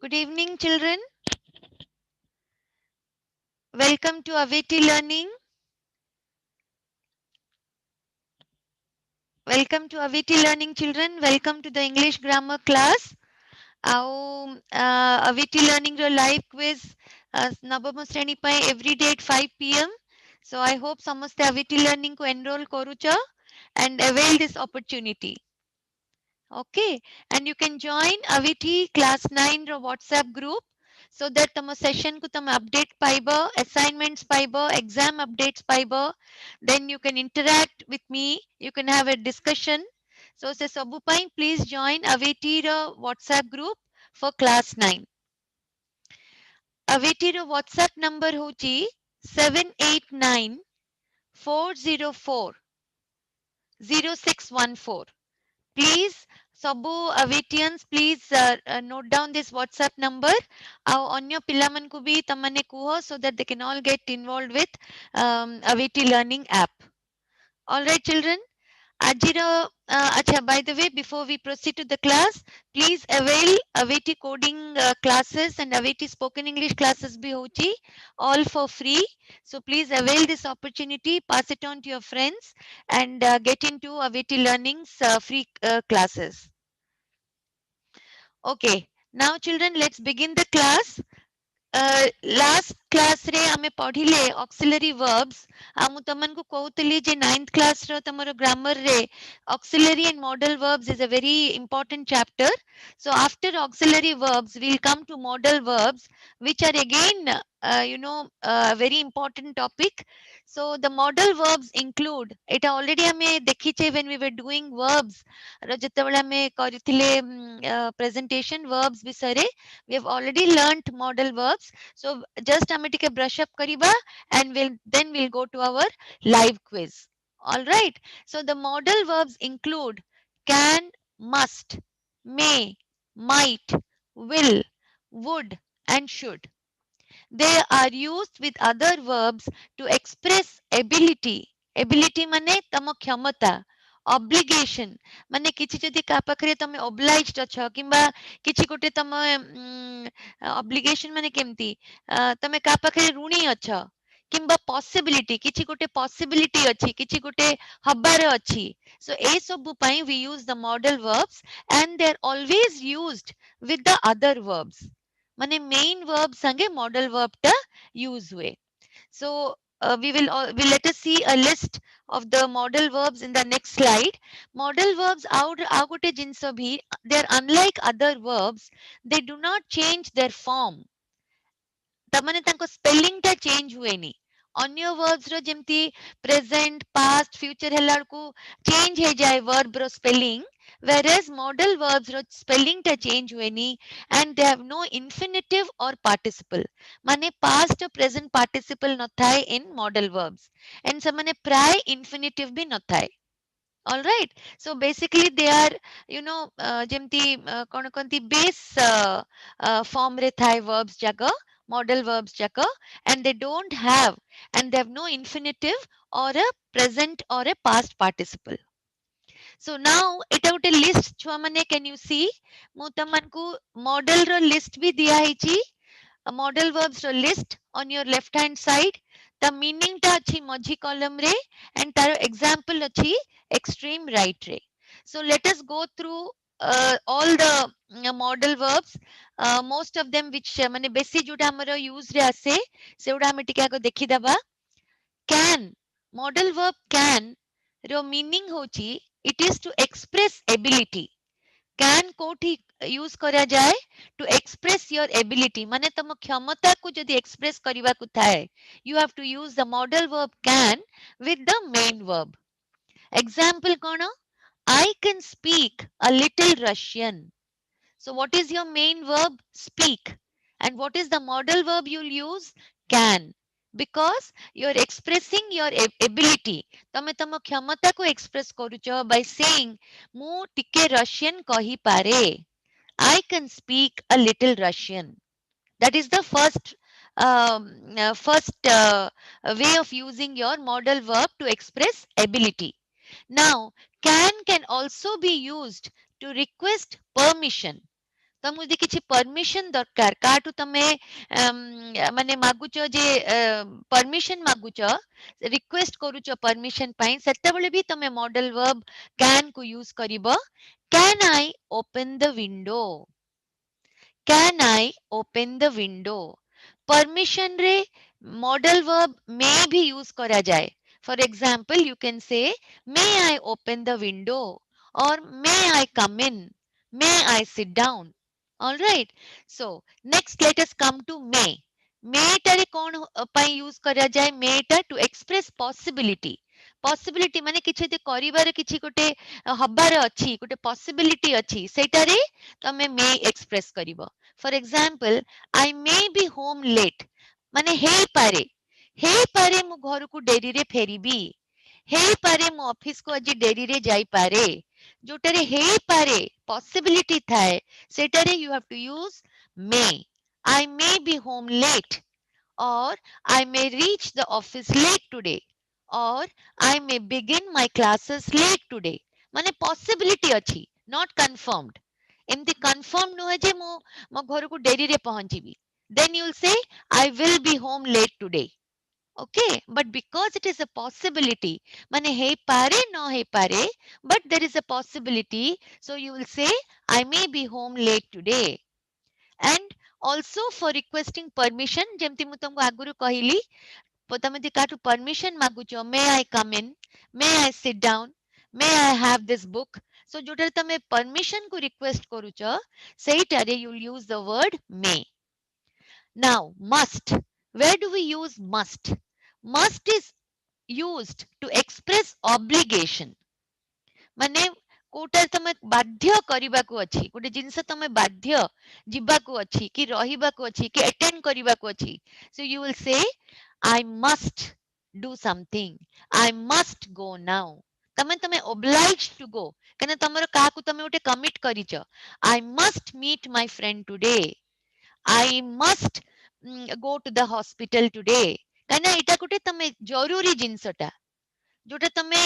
Good evening, children. Welcome to Aveti Learning. Welcome to Aveti Learning, children. Welcome to the English grammar class. ଆଉ Aveti Learning ର live quiz ନବମ ଶ୍ରେଣୀ ପାଇଁ every day at 5 p.m. So I hope ସମସ୍ତେ Aveti Learning କୁ enroll କରୁଛ and avail this opportunity. Okay, and you can join Aveti Class-9 ର WhatsApp group so that ତମ session କୁ ତମ update ପାଇବ, assignments ପାଇବ, exam updates ପାଇବ. Then you can interact with me, you can have a discussion. So se ସବୁ ପାଇଁ please join Aveti ର WhatsApp group for Class-9. Aveti ର WhatsApp number ହଉଛି 7894040614. Please ସବୁ Avetians please note down this WhatsApp number ଆଉ ଅନ୍ୟ ପିଲାମାନଙ୍କୁ ବି ତମମାନେ କୁହ so that they can all get involved with Aveti learning app. All right, children. Ajiro, acha, by the way, before we proceed to the class, please avail Aveti coding classes and Aveti spoken English classes bhi hochi, all for free. So please avail this opportunity, pass it on to your friends and get into Aveti learning's free classes. Okay, now children, let's begin the class. Last class रे आमे पढ़िले auxiliary verbs आमु तमन को कहउतली जे 9th class रो तमरो grammar रे auxiliary and modal verbs is a very important chapter. So after auxiliary verbs we'll come to modal verbs which are again very important topic. So the modal verbs include it already आमे देखिचे when we were doing verbs रो जेतेबेले आमे करिथिले presentation verbs विषय we have already learnt modal verbs. So just ame ଟିକେ brush up kariba and we'll go to our live quiz. All right. So the modal verbs include can, must, may, might, will, would and should. They are used with other verbs to express ability. Ability mane tamo khyamata. Obligation ମାନେ କିଛି ଯଦି କାହା ପାଖରେ ତମେ obliged ଅଛ କିମ୍ବା କିଛି ଗୋଟେ ତମ obligation ମାନେ କେମିତି ତମେ କାହା ପାଖରେ ଋଣୀ ଅଛ କିମ୍ବା possibility କିଛି ଗୋଟେ possibility ଅଛି କିଛି ଗୋଟେ ହବାର ଅଛି. So ଏ ସବୁ ପାଇଁ we use the modal verbs and they are always used with the other verbs. ମାନେ main verb sange modal verb ta use हुए. So we let us see a list of the modal verbs in the next slide. Modal verbs ଆଉ ଗୋଟେ ଜିନିଷ ବି they are unlike other verbs. They do not change their form. ତାମାନେ ତାଙ୍କ spelling ଟା change ହୁଏନି. ଅନ୍ୟ verbs ର ଯେମିତି present, past, future ହେଲା ବେଳକୁ change ହେଇଯାଏ verb ର spelling. Whereas modal verbs ର spelling ଟା change ହୁଏନି and they have no infinitive or participle. ମାନେ past or present participle ନଥାଏ in modal verbs. And ସେମାନେ ପ୍ରାୟ infinitive ବି ନଥାଏ. All right. So basically they are, ଯେମିତି କଣ କହନ୍ତି base form ରେ ଥାଏ verbs ଯାକ, modal verbs ଯାକ, and they don't have and they have no infinitive or a present or a past participle. So now ଏଟା ଗୋଟେ list ଛୁଆ ମାନେ can you see ମୁଁ ତମମାନଙ୍କୁ model ର list ବି ଦିଆ ହେଇଛି. A modal verbs ର list on your left hand side. The meaning ଟା ଅଛି ମଝି column ରେ and ତାର example ଅଛି extreme right ରେ. So let us go through all the modal verbs. Most of them which ମାନେ ବେଶୀ ଯୋଉଟା ଆମର use ରେ ଆସେ ସେଗୁଡା ଆମେ ଟିକେ ଆଗ ଦେଖିଦବା. Can, modal verb can ର meaning ହଉଛି it is to express ability. Can କୋଉଠି use କରାଯାଏ to express your ability ମାନେ ତମ କ୍ଷମତାକୁ ଯଦି express କରିବାକୁ ଥାଏ you have to use the modal verb can with the main verb. Example କଣ? I can speak a little Russian. So what is your main verb? Speak. And what is the modal verb you'll use? Can. Because you're expressing your ability. ତମେ ତମ କ୍ଷମତାକୁ express କରୁଛ by saying ମୁଁ ଟିକେ Russian କହିପାରେ. I can speak a little Russian. That is the first way of using your modal verb to express ability. Now, can also be used to request permission. ତମକୁ ଯଦି କିଛି permission ଦରକାର କାହାଠୁ ତମେ ମାନେ ମାଗୁଛ ଯେ ପରମିଶନ ମାଗୁଛ ରିକ୍ୱେଷ୍ଟ କରୁଛ ପରମିଶନ ପାଇଁ ସେତେବେଳେ ବି ତମେ ମଡେଲ ଭର୍ବ can କୁ ୟୁଜ କରିବ can I open the window can I open the window permission रे modal verb may भी use करा जाए for example you can say may I open the window or may I come in may I sit down all right so next let us come to may ଟାରେ କଣ ପାଇଁ use କରା ଯାଏ may ଟା to express possibility ମାନେ କିଛି ଯଦି କରିବାର କିଛି ଗୋଟେ ହବାର ଅଛି ଗୋଟେ possibility ଅଛି ସେଇଟାରେ ତମେ may express କରିବ for example I may be home late ମାନେ ହେଇପାରେ ମୁଁ ଘରକୁ ଡେରିରେ ଫେରିବି ହେଇପାରେ ମୁଁ ଅଫିସକୁ ଆଜି ଡେରିରେ ଯାଇପାରେ ଯୋଉଟାରେ ହେଇପାରେ possibility ଥାଏ ସେଟାରେ you have to use may I may be home late or I may reach the office late today or I may begin my classes late today ମାନେ possibility ଅଛି not confirmed ଏମିତି confirmed ନୁହେଁ ଯେ ମୁଁ ମୋ ଘରକୁ ଡେରିରେ ପହଞ୍ଚିବି then you will say I will be home late today okay but because it is a possibility ମାନେ ହେଇପାରେ ନ ହେଇପାରେ but there is a possibility so you will say I may be home late today and also for requesting permission ଯେମିତି ମୁଁ ତମକୁ ଆଗରୁ କହିଲି ତମେ ଯଦି କାହାଠୁ permission ମାଗୁଛ may I come in may I sit down may I have this book so ଯୋଉଟାରେ ତମେ permission କୁ request କରୁଛ ସେଇଟାରେ you will use the word may now must where do we use must is used to express obligation ମାନେ କୋଉଟା ତମେ ବାଧ୍ୟ କରିବାକୁ ଅଛି ଗୋଟେ ଜିନିଷ ତମେ ବାଧ୍ୟ ଯିବାକୁ ଅଛି କି ରହିବାକୁ ଅଛି କି attend କରିବାକୁ ଅଛି so you will say I must do something I must go now ତମେ obliged to go କାହିଁକିନା ତମର କାହାକୁ ତମେ ଗୋଟେ commit କରିଛ I must meet my friend today I must go to the hospital today କାହିଁକିନା ଏଇଟା ଗୋଟେ ତମେ ଜରୁରୀ ଜିନିଷଟା ଯୋଉଟା ତମେ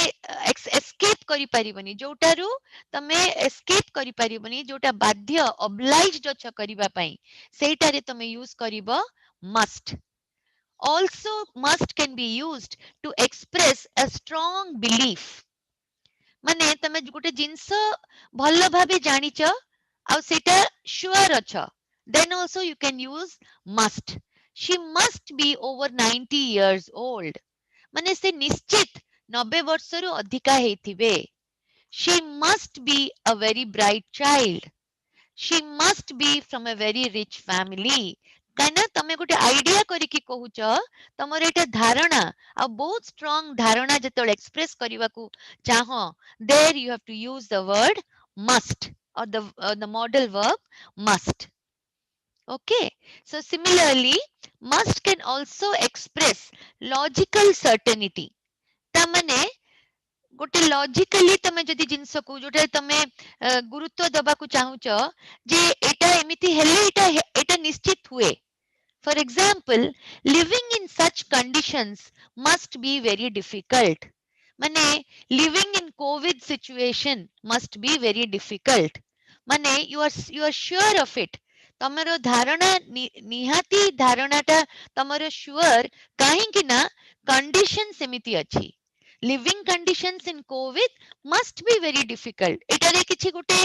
escape କରିପାରିବନି ଯୋଉଟାରୁ ତମେ escape କରିପାରିବନି ଯୋଉଟା ବାଧ୍ୟ obliged ଅଛ କରିବା ପାଇଁ ସେଇଟାରେ ତମେ use କରିବ must also must can be used to express a strong belief ମାନେ ତମେ ଗୋଟେ ଜିନିଷ ଭଲ ଭାବେ ଜାଣିଛ ଆଉ ସେଇଟା sure ଅଛ then also you can use must she must be over 90 years old ମାନେ ସେ ନିଶ୍ଚିତ 90 ବର୍ଷରୁ ଅଧିକା ହେଇଥିବେ she must be a very bright child she must be from a very rich family କାହିଁକିନା ତମେ ଗୋଟେ ଆଇଡିଆ କରିକି କହୁଛ ତମର ଏଇଟା ଧାରଣା ଆଉ ବହୁତ ଷ୍ଟ୍ରଙ୍ଗ ଧାରଣା ଯେତେବେଳେ ଏକ୍ସପ୍ରେସ କରିବାକୁ ଚାହଁ there you have to use the word must or the modal verb must okay so similarly must can also express logical certainty ତାମାନେ ଗୋଟେ ଲଜିକାଲି ତମେ ଯଦି ଜିନିଷକୁ ଯୋଉଟା ତମେ ଗୁରୁତ୍ୱ ଦବାକୁ ଚାହୁଁଛ ଯେ ଏଇଟା ଏମିତି ହେଲେ ଏଇଟା ନିଶ୍ଚିତ ହୁଏ for example living in such conditions must be very difficult ମାନେ living in covid situation must be very difficult ମାନେ you are sure of it ତମର ଧାରଣା ନିହାତି ଧାରଣାଟା ତମର sure କାହିଁକି ନା condition ସେମିତି ଅଛି living conditions in covid must be very difficult ଏଟାରେ କିଛି ଗୋଟେ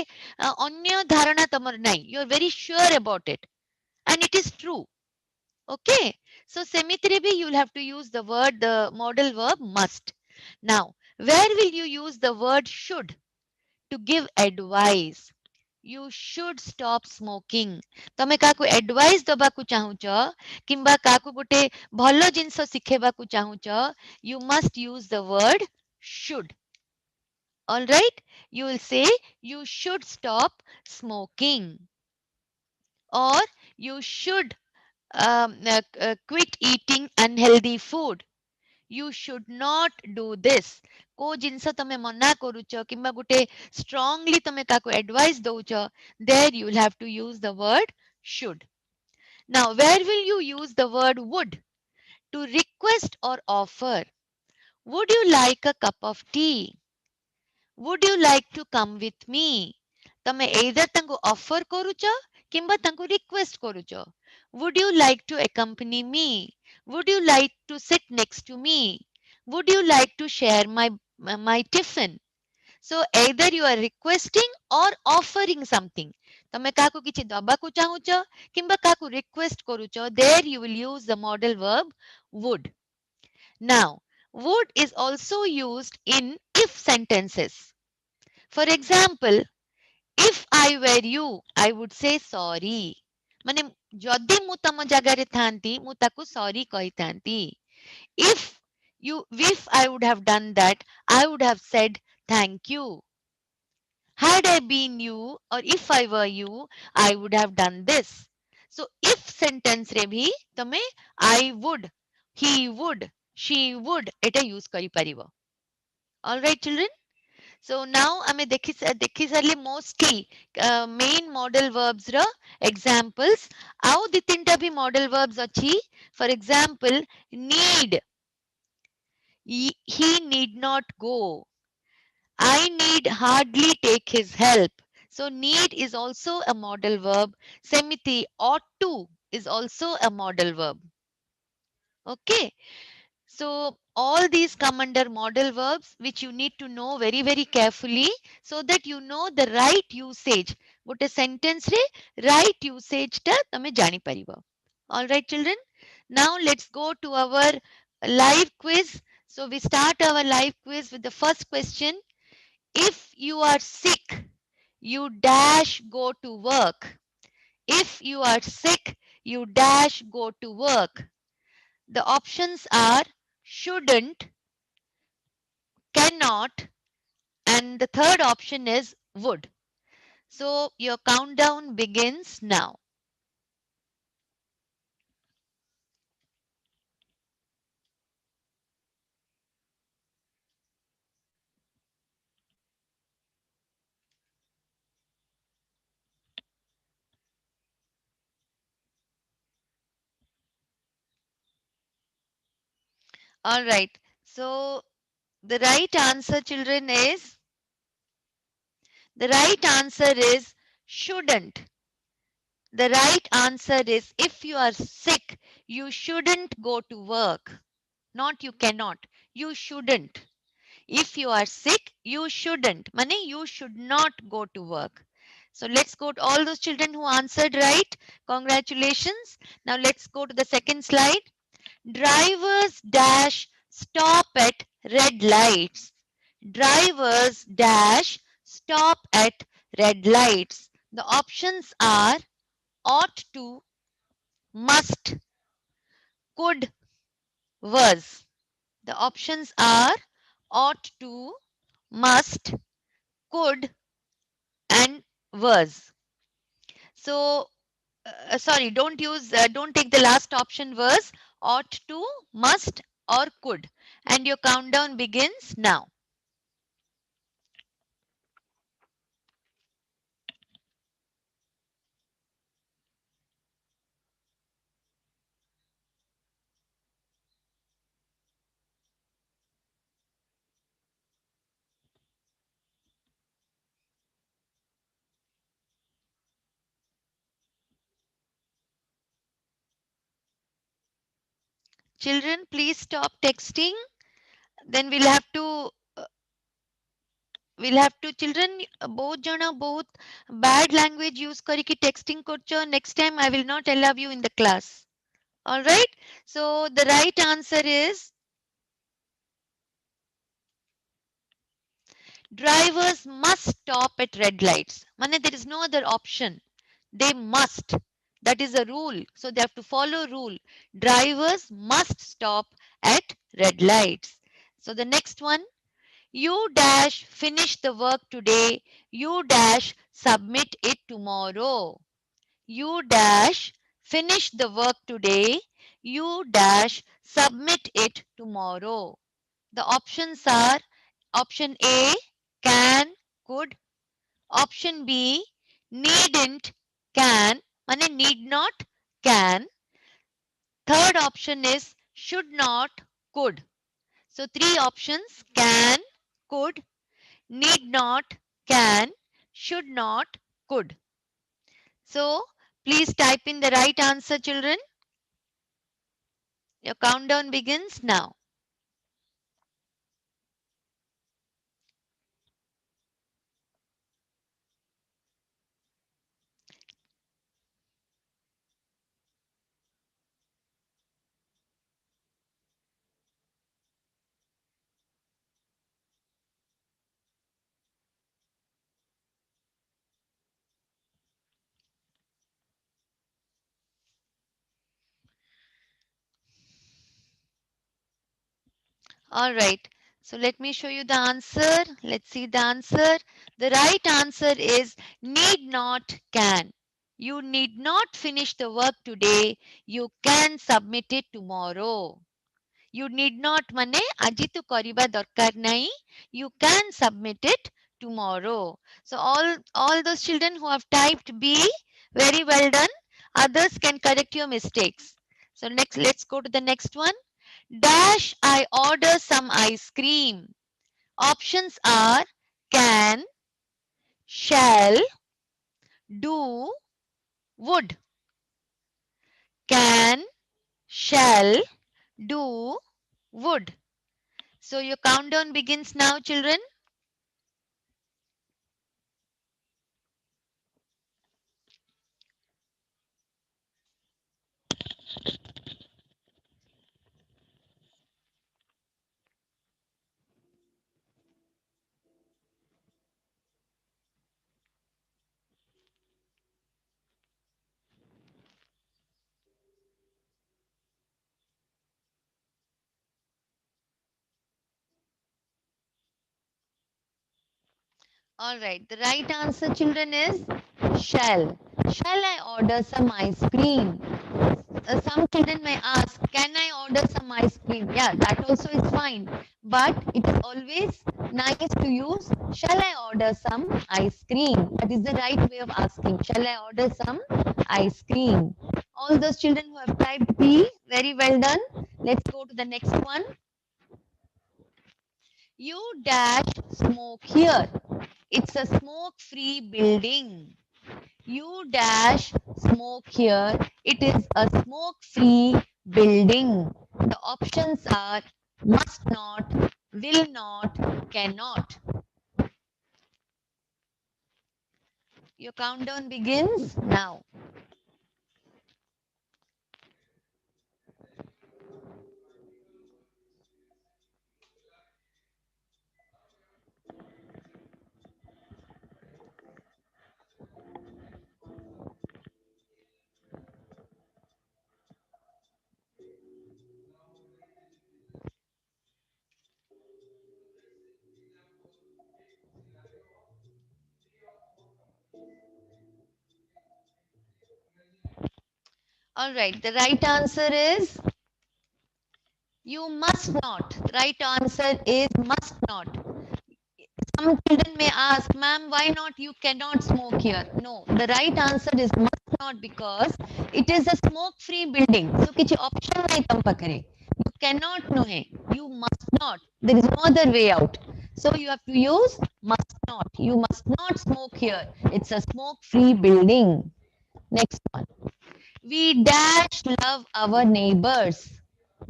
ଅନ୍ୟ ଧାରଣା ତମର ନାହିଁ you are very sure about it and it is true okay so ସେମିତିରେ ବି you will have to use the modal verb must now where will you use the word should to give advice you should stop smoking ତମେ କାହାକୁ advice ଦବାକୁ ଚାହୁଁଛ କିମ୍ବା କାହାକୁ ଗୋଟେ ଭଲ ଜିନିଷ ଶିଖେଇବାକୁ ଚାହୁଁଛ you must use the word should all right you will say you should stop smoking or you should quit eating unhealthy food you should not do this କୋଉ ଜିନିଷ ତମେ ମନା କରୁଛ କିମ୍ବା ଗୋଟେ strongly ତମେ କାହାକୁ advice ଦଉଛ there you will have to use the word should now where will you use the word would to request or offer would you like a cup of tea would you like to come with me ତମେ either ତାଙ୍କୁ offer କରୁଛ किंबा तांको request करूच would you like to accompany me, would you like to sit next to me, would you like to share my tiffin. So either you are requesting or offering something. ତମେ କାହାକୁ କିଛି ଦବାକୁ ଚାହୁଁଛ କିମ୍ବା କାହାକୁ request କରୁଛ, there you will use the modal verb would. Now, would is also used in if sentences. For example, if I were you, I would say sorry. ମାନେ ଯଦି ମୁଁ ତମ ଜାଗାରେ ଥାନ୍ତି ମୁଁ ତାକୁ sorry କହିଥାନ୍ତି. If I would have done that, I would have said thank you. Had I been you or if I were you, I would have done this. So if sentence re bhi tame I would, he would, she would eta use kari paribo. All right, children. So now ame dekhi sarli mostly main modal verbs ra examples. Au di tinta bhi modal verbs achi. For example, need. He need not go. I need hardly take his help. So need is also a modal verb. Semiti ought to is also a modal verb. Okay. So all these come under modal verbs which you need to know very, very carefully so that you know the right usage. But a sentence re right usage ta tame jani paribo. All right, children. Now let's go to our live quiz. So we start our live quiz with the first question. If you are sick, you dash go to work. If you are sick, you dash go to work. The options are shouldn't, cannot, and the third option is would. So your countdown begins now. All right. So the right answer, children, is shouldn't. The right answer is if you are sick, you shouldn't go to work. Not you cannot. You shouldn't. If you are sick, you shouldn't. Mane, you should not go to work. So let's go to all those children who answered right. Congratulations. Now let's go to the second slide. Drivers dash stop at red lights. Drivers dash stop at red lights. The options are ought to, must, could, was. The options are ought to, must, could, and was. So, sorry, don't take the last option was, ought to, must, or could. And your countdown begins now. Children, please stop texting. Then we'll have to children both jana both bad language use kariki texting korcho. Next time I will not allow you in the class. All right. So the right answer is drivers must stop at red lights. Mane, there is no other option. They must. That is a rule. So they have to follow rule. Drivers must stop at red lights. So the next one, you dash finish the work today. You dash submit it tomorrow. You dash finish the work today. You dash submit it tomorrow. The options are option A, can, could. Option B, needn't, can. Mane need not, can. Third option is should not, could. So three options, can, could, need not, can, should not, could. So Please type in the right answer, children. Your countdown begins now. All right. So let me show you the answer. Let's see the answer. The right answer is need not can. You need not finish the work today. You can submit it tomorrow. You need not ମାନେ ଆଜି ତୁ କରିବା ଦରକାର ନାହିଁ. You can submit it tomorrow. So all those children who have typed B, very well done. Others can correct your mistakes. So next, let's go to the next one. Dash I order some ice cream. Options are can, shall, do, would. Can, shall, do, would. So your countdown begins now, children. All right, the right answer, children, is shall. Shall I order some ice cream? Some children may ask, can I order some ice cream? Yeah, that also is fine. But it is always nice to use, shall I order some ice cream? That is the right way of asking. Shall I order some ice cream? All those children who have typed B, very well done. Let's go to the next one. You dash smoke here. It's a smoke-free building. You dash smoke here. It is a smoke-free building. The options are must not, will not, cannot. Your countdown begins now. All right, the right answer is you must not. The right answer is must not. Some children may ask, ma'am, why not you cannot smoke here? No, the right answer is must not because it is a smoke-free building. So, किसी option नहीं तम पकड़े. You cannot no है. You must not. There is no other way out. So, you have to use must not. You must not smoke here. It's a smoke-free building. Next one. We dash love our neighbors.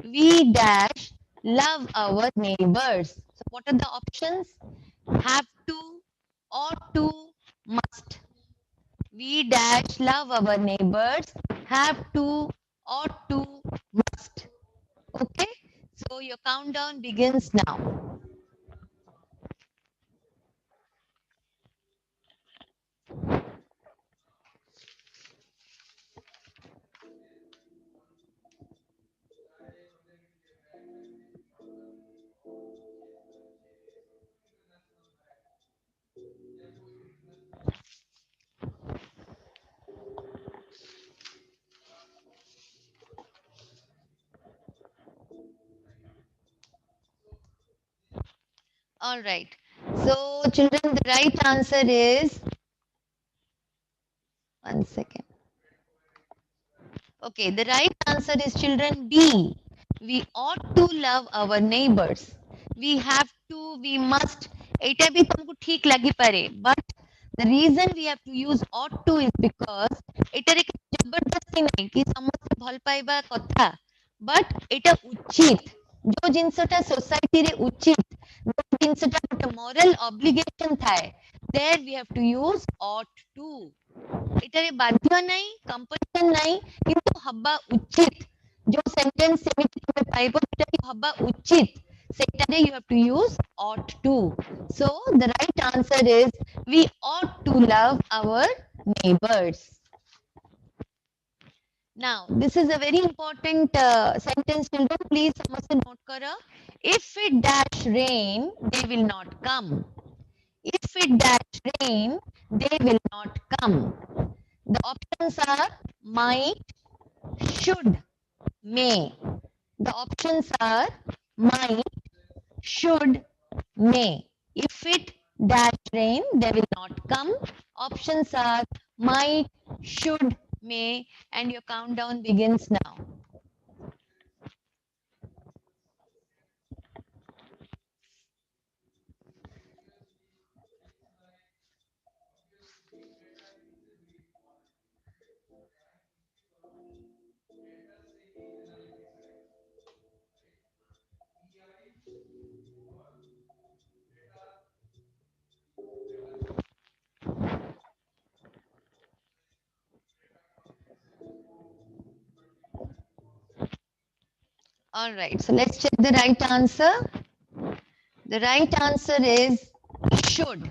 We dash love our neighbors. So, what are the options? Have to, ought to, must. We dash love our neighbors, have to, ought to, must. Okay, so your countdown begins now. All right. So, children, the right answer is 1 second. Okay, the right answer is children B. We ought to love our neighbors. We have to, we must. এটা भी तुमको ठीक लगी पारे, but The reason we have to use ought to is because ଏଟାରେ କିଛି ଜବରଦସ୍ତି ନାହିଁ କି ସମସ୍ତେ ଭଲ ପାଇବା କଥା, but ଏଟା ଉଚିତ, ଯୋଉ ଜିନିଷଟା societyରେ ଉଚିତ, ଯୋଉ ଜିନିଷଟା ଗୋଟେ moral obligation ଥାଏ, there we have to use ought to. ଏଟାରେ ବାଧ୍ୟ ନାହିଁ, compulsion ନାହିଁ, କିନ୍ତୁ ହବା ଉଚିତ, ଯୋଉ sentence ସେମିତି ତମେ ପାଇବ ସେଟା କି ହବା ଉଚିତ, ସେଟାରେ you have to use ought to. So the right answer is we ought to love our neighbors. Now this is a very important sentence, children. Please समझ note करो. If it dash rain, they will not come. If it dash rain, they will not come. The options are might, should, may. The options are might, should, may. If it dash rain, they will not come. Options are might, should, may, and your countdown begins now. All right, so let's check the right answer. The right answer is should.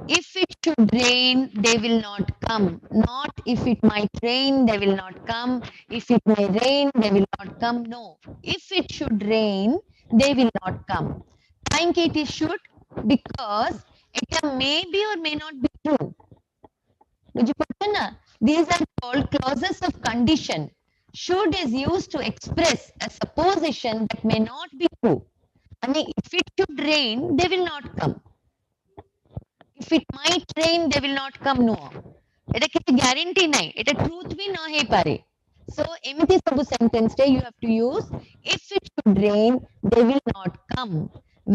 If it should rain, they will not come. Not if it might rain, they will not come. If it may rain, they will not come. No. If it should rain, they will not come. Think it is should because it may be or may not be true. These are called clauses of condition. Should is used to express a supposition that may not be true. I mean, if it should rain, they will not come. If it might rain, they will not come. No. এটা কিছু guarantee নাই, এটা truth B ন ହେଇ ପାରେ. So ଏମିତି ସବୁ sentence ରେ you have to use if it should rain, they will not come.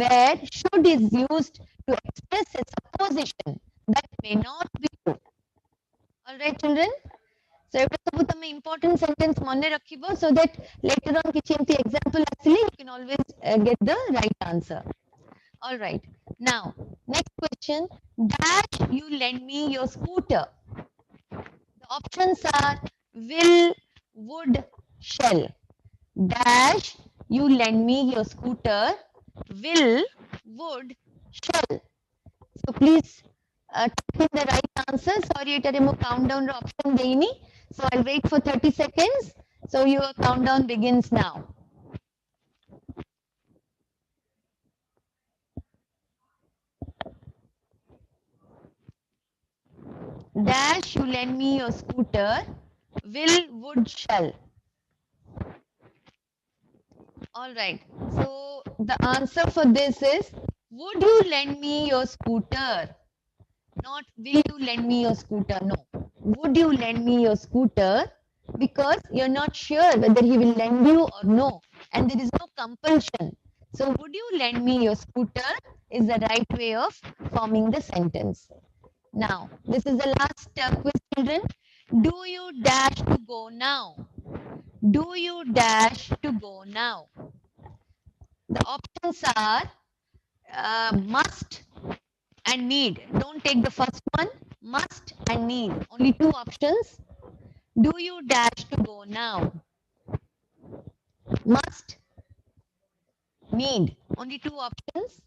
Where should is used to express a supposition that may not be true. All right, children. So ଏଗୁଡ଼ା ସବୁ ତମେ important sentence ମନେ ରଖିବ so that later on କିଛି ଏମିତି example ଆସିଲେ you can always get the right answer. All right. Now, next question. Dash you lend me your scooter. The options are will, would, shall. Dash you lend me your scooter. Will, would, shall. So please type in the right answer. Sorry, it is a countdown option देनी. So I'll wait for 30 seconds. So your countdown begins now. Dash you lend me your scooter. Will, would, shall. All right. So the answer for this is would you lend me your scooter? Not will you lend me your scooter? No. Would you lend me your scooter? Because you're not sure whether he will lend you or no. And there is no compulsion. So would you lend me your scooter is the right way of forming the sentence. Now, this is the last quiz, children. Do you dash to go now? Do you dash to go now? The options are must and need. Don't take the first one. Must and need. Only two options. Do you dash to go now? Must, need. Only two options.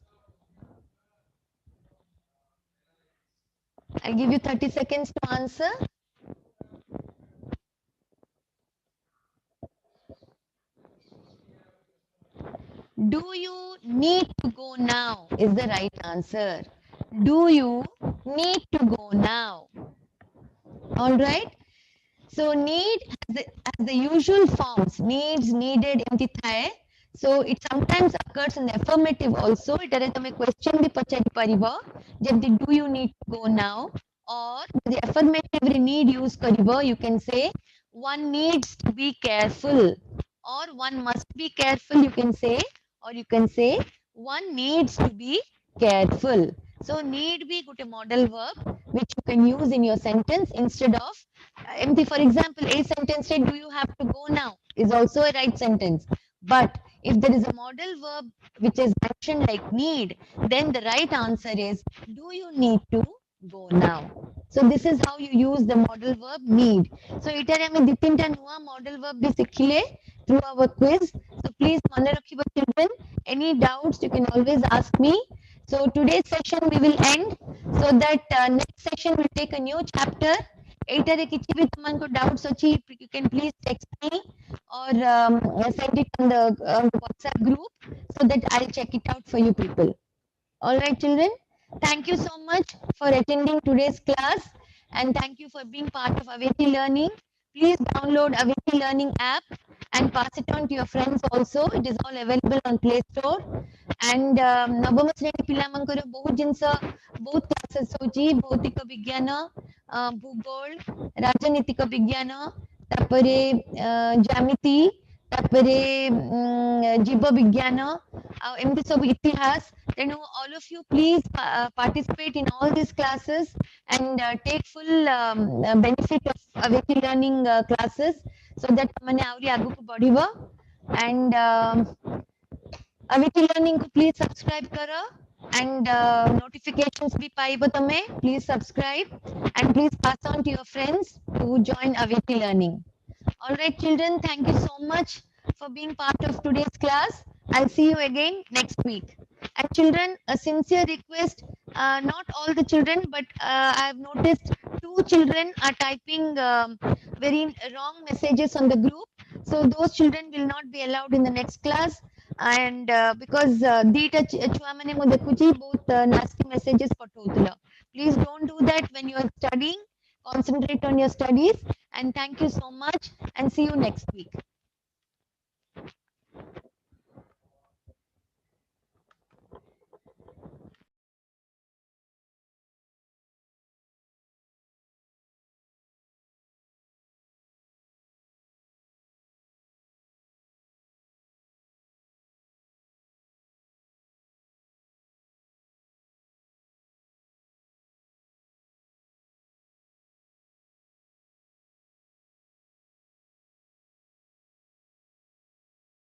I'll give you 30 seconds to answer. Do you need to go now is the right answer. Do you need to go now? All right. So need has the usual forms. Needs, needed, empty thae. So it sometimes occurs in the affirmative also. ଏଟାରେ ତମେ question ବି ପଚାରି ପାରିବ. ଯେମିତି do you need to go now? Or the affirmative need use କରିବ. You can say one needs to be careful. Or one must be careful. You can say, or you can say one needs to be careful. So need be good modal verb which you can use in your sentence instead of empty. For example, a sentence say, do you have to go now, is also a right sentence. But if there is a modal verb which is mentioned like need, then the right answer is, do you need to go now? So this is how you use the modal verb need. So ଏଠାରେ ଆମେ ଦି ତିନିଟା ନୂଆ modal verb ବି ଶିଖିଲେ through our quiz. So please ମନେ ରଖିବ children. Any doubts you can always ask me. So today's session we will end so that next session will take a new chapter. ଏଇଟାରେ କିଛି ବି ତୁମକୁ doubts ଅଛି, you can please text me or send it on the WhatsApp group so that I'll check it out for you people. All right, children. Thank you so much for attending today's class and thank you for being part of Aveti Learning. Please download Aveti Learning app and pass it on to your friends also. It is all available on Play Store. And ନବମ ଶ୍ରେଣୀ ପିଲାମାନଙ୍କର ବହୁତ ଜିନିଷ ବହୁତ କ୍ଲାसेस ହେଉଛି ଭୌତିକ ବିଜ୍ଞାନ, ଭୂଗୋଳ, ରାଜନୀତିକ ବିଜ୍ଞାନ, ତାପରେ ଜ୍ୟାମିତି, ତାପରେ ଜୀବ ବିଜ୍ଞାନ ଆଉ ଏମିତି ସବୁ ଇତିହାସ. ତେଣୁ all of you please participate in all these classes and take full benefit of Aveti learning classes so that ତମମାନେ ଆହୁରି ଆଗକୁ ବଢିବ. And Aveti learning को please subscribe करो and notifications भी पाइबो तमे. Please subscribe and please pass on to your friends to join Aveti learning. All right, children, thank you so much for being part of today's class. I'll see you again next week. And children, a sincere request, not all the children, but I've noticed two children are typing very wrong messages on the group. So those children will not be allowed in the next class. And because dita chuamane mo dekhuchi both nasty messages pathoutila. Please don't do that when you are studying. Concentrate on your studies and thank you so much and see you next week.